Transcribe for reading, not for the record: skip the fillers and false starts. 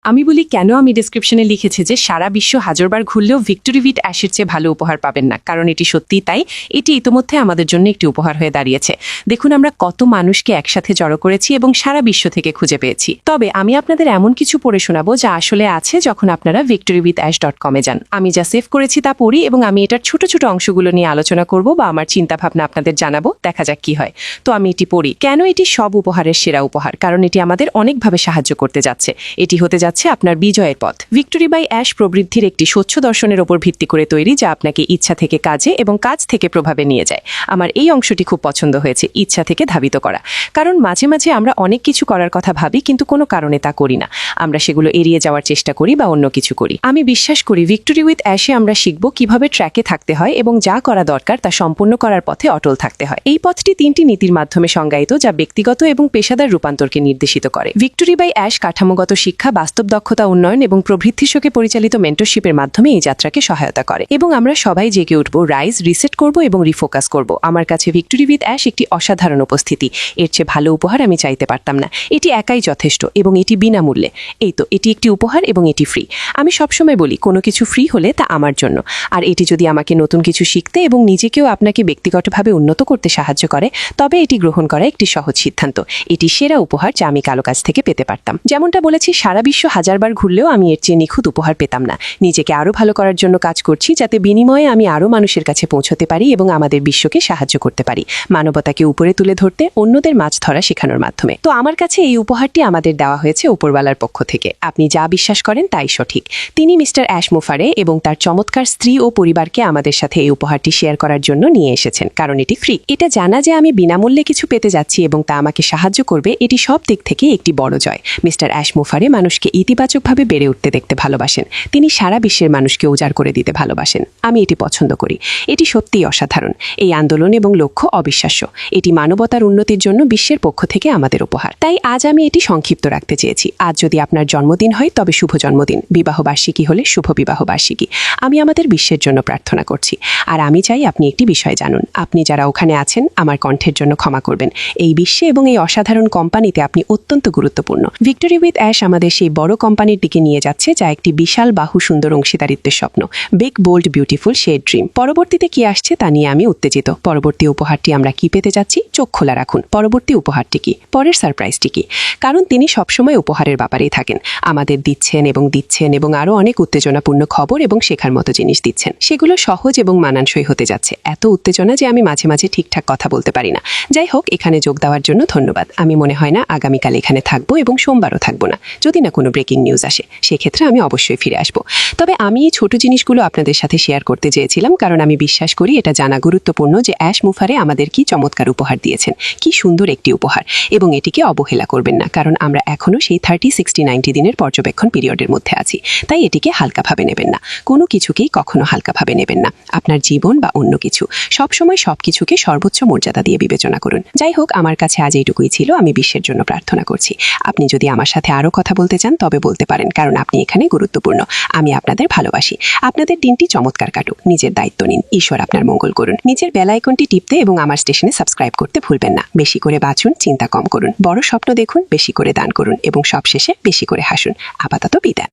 আমি বলি কেন আমি ডেসক্রিপশনে লিখেছি যে সারা বিশ্ব হাজারবার ঘুরলেও ভিক্টোরি ভিট অ্যাশের চেয়ে ভালো উপহার পাবেন না, কারণ এটি সত্যিই তাই। এটি ইতোমধ্যে আমাদের জন্য একটি উপহার হয়ে দাঁড়িয়েছে। দেখুন আমরা কত মানুষকে একসাথে জড়ো করেছি এবং সারা বিশ্ব থেকে খুঁজে পেয়েছি। তবে আমি আপনাদের এমন কিছু পড়ে শোনাবো যা আসলে আছে যখন আপনারা victorywithash.com যান। আমি যা সেভ করেছি তা পড়ি এবং আমি এটার ছোট ছোট অংশগুলো নিয়ে আলোচনা করব বা আমার চিন্তাভাবনা আপনাদের জানাবো। দেখা যাক কি হয়। তো আমি এটি পড়ি। কেন এটি সব উপহারের সেরা উপহার? কারণ এটি আমাদের অনেকভাবে সাহায্য করতে যাচ্ছে। এটি হতে যাচ্ছে আপনার বিজয়ের পথ। ভিক্টোরি বাই অ্যাশ প্রবৃদ্ধির একটি স্বচ্ছ দর্শনের ওপর ভিত্তি করে তৈরি, যা আপনাকে ইচ্ছা থেকে কাজে এবং কাজ থেকে প্রভাবে নিয়ে যায়। আমার এই অংশটি খুব পছন্দ হয়েছে, ইচ্ছা থেকে ধাবিত করা। কারণ মাঝে মাঝে আমরা অনেক কিছু করার কথা ভাবি কিন্তু কোনো কারণে তা করি না। আমরা সেগুলো এড়িয়ে যাওয়ার চেষ্টা করি বা অন্য কিছু করি। আমি বিশ্বাস করি ভিক্টোরি উইথ অ্যাশে আমরা শিখব কিভাবে ট্র্যাকে থাকতে হয় এবং যা করা দরকার তা সম্পূর্ণ করার পথে অটল থাকতে হয়। এই পথটি 3টি নীতির মাধ্যমে সংজ্ঞায়িত, যা ব্যক্তিগত এবং পেশাদার রূপান্তরকে নির্দেশিত করে। ভিক্টোরি বাই অ্যাশ কাঠামোগত শিক্ষা, বাস্তব দক্ষতা উন্নয়ন এবং প্রবৃদ্ধি শোকে পরিচালিত মেন্টরশিপের মাধ্যমে এই যাত্রাকে সহায়তা করে এবং আমরা সবাই জেগে উঠব, রাইজ, রিসেট করব এবং রিফোকাস করব। আমার কাছে ভিক্টোরি উইথ অ্যাশ একটি অসাধারণ উপস্থিতি। এর চেয়ে ভালো উপহার আমি চাইতে পারতাম না। এটি একাই যথেষ্ট এবং এটি বিনামূল্যে। এই তো, এটি একটি উপহার এবং এটি ফ্রি। আমি সবসময় বলি কোনো কিছু ফ্রি হলে তা আমার জন্য, আর এটি যদি আমাকে নতুন কিছু শিখতে এবং নিজেকেও আপনাকে ব্যক্তিগতভাবে উন্নত করতে সাহায্য করে, তবে এটি গ্রহণ করা একটি সহজ সিদ্ধান্ত। এটি সেরা উপহার যা আমি কারো কাছ থেকে পেতে পারতাম। যেমনটা বলেছি, সারা বিশ্ব হাজারবার ঘুরলেও আমি এর চেয়ে নিখুঁত উপহার পেতাম না। নিজেকে আরও ভালো করার জন্য কাজ করছি, যাতে বিনিময়ে আমি আরও মানুষের কাছে পৌঁছতে পারি এবং আমাদের বিশ্বকে সাহায্য করতে পারি, মানবতাকে উপরে তুলে ধরতে, অন্যদের মাছ ধরা শেখানোর মাধ্যমে। তো আমার কাছে এই উপহারটি আমাদের দেওয়া হয়েছে উপরওয়ালার পক্ষ থেকে। আপনি যা বিশ্বাস করেন তাই সঠিক। তিনি মিস্টার অ্যাশ মুফারে এবং তার চমৎকার স্ত্রী ও পরিবারকে আমাদের সাথে এই উপহারটি শেয়ার করার জন্য নিয়ে এসেছেন, কারণ এটি ফ্রি। এটা জানা যে আমি বিনামূল্যে কিছু পেতে যাচ্ছি এবং তা আমাকে সাহায্য করবে, এটি সব দিক থেকে একটি বড় জয়। মিস্টার অ্যাশ মুফারে মানুষকে ইতিবাচকভাবে বেড়ে উঠতে দেখতে ভালোবাসেন। তিনি সারা বিশ্বের মানুষকে উজাড় করে দিতে ভালোবাসেন। আমি এটি পছন্দ করি। এটি সত্যিই অসাধারণ। এই আন্দোলন এবং লক্ষ্য অবিশ্বাস্য। এটি মানবতার উন্নতির জন্য বিশ্বের পক্ষ থেকে আমাদের উপহার। তাই আজ আমি এটি সংক্ষিপ্ত রাখতে চেয়েছি। আজ যদি আপনার জন্মদিন হয় তবে শুভ জন্মদিন, বিবাহবার্ষিকী হলে শুভ বিবাহবার্ষিকী। আমি আমাদের বিশ্বের জন্য প্রার্থনা করছি। আর আমি চাই আপনি একটি বিষয় জানুন। আপনি যারা ওখানে আছেন, আমার কণ্ঠের জন্য ক্ষমা করবেন। এই বিশ্বে এবং এই অসাধারণ কোম্পানিতে আপনি অত্যন্ত গুরুত্বপূর্ণ। ভিক্টোরি উইথ অ্যাশ আমাদের সেই বড় কোম্পানির দিকে নিয়ে যাচ্ছে, যা একটি বিশাল বাহু সুন্দর অংশীদারিত্বের স্বপ্ন। Big, bold, beautiful, shared dream. পরবর্তীতে কি আসছে তা নিয়ে আমি উত্তেজিত। পরবর্তী উপহারটি আমরা কি পেতে যাচ্ছি? চোখ খোলা রাখুন। পরবর্তী উপহারটি কি? পরের সারপ্রাইজটি কি? কারণ তিনি সবসময় উপহারের ব্যাপারেই থাকেন। আমাদের দিচ্ছেন এবং আরও অনেক উত্তেজনাপূর্ণ খবর এবং শেখার মতো জিনিস দিচ্ছেন। সেগুলো সহজ এবং মানানসই হতে যাচ্ছে। এত উত্তেজনা যে আমি মাঝে মাঝে ঠিকঠাক কথা বলতে পারি না। যাই হোক, এখানে যোগ দেওয়ার জন্য ধন্যবাদ। আমি মনে হয় না আগামীকাল এখানে থাকবো এবং সোমবারও থাকবো না, যদি না কোনো ব্রেকিং নিউজ আসে। সেক্ষেত্রে আমি অবশ্যই ফিরে আসবো। তবে আমি এই ছোট জিনিসগুলো আপনাদের সাথে শেয়ার করতে চেয়েছিলাম, কারণ আমি বিশ্বাস করি এটা জানা গুরুত্বপূর্ণ যে অ্যাশ মুফারে আমাদের কি চমৎকার উপহার দিয়েছেন। কি সুন্দর একটি উপহার, এবং এটিকে অবহেলা করবেন না, কারণ আমরা এখনও সেই 30, 60, 90 দিনের পর্যবেক্ষণ পিরিয়ডের মধ্যে আছি। তাই এটিকে হালকাভাবে নেবেন না। কোনো কিছুকেই কখনো হালকাভাবে নেবেন না। আপনার জীবন বা অন্য কিছু, সবসময় সবকিছুকে সর্বোচ্চ মর্যাদা দিয়ে বিবেচনা করুন। যাই হোক, আমার কাছে আজ এইটুকুই ছিল। আমি বিশ্বের জন্য প্রার্থনা করছি। আপনি যদি আমার সাথে আরও কথা বলতে চান তবে বলতে পারেন, কারণ আপনি এখানে গুরুত্বপূর্ণ। আমি আপনাদের ভালোবাসি। আপনাদের দিনটি চমৎকার কাটুক। নিজের দায়িত্ব নিন। ঈশ্বর আপনার মঙ্গল করুন। নিজের বেল আইকনটি টিপতে এবং আমার স্টেশনে সাবস্ক্রাইব করতে ভুলবেন না। বেশি করে বাঁচুন, চিন্তা কম করুন, বড় স্বপ্ন দেখুন, বেশি করে দান করুন এবং সবশেষে বেশি করে হাসুন। আপাতত বিদায়।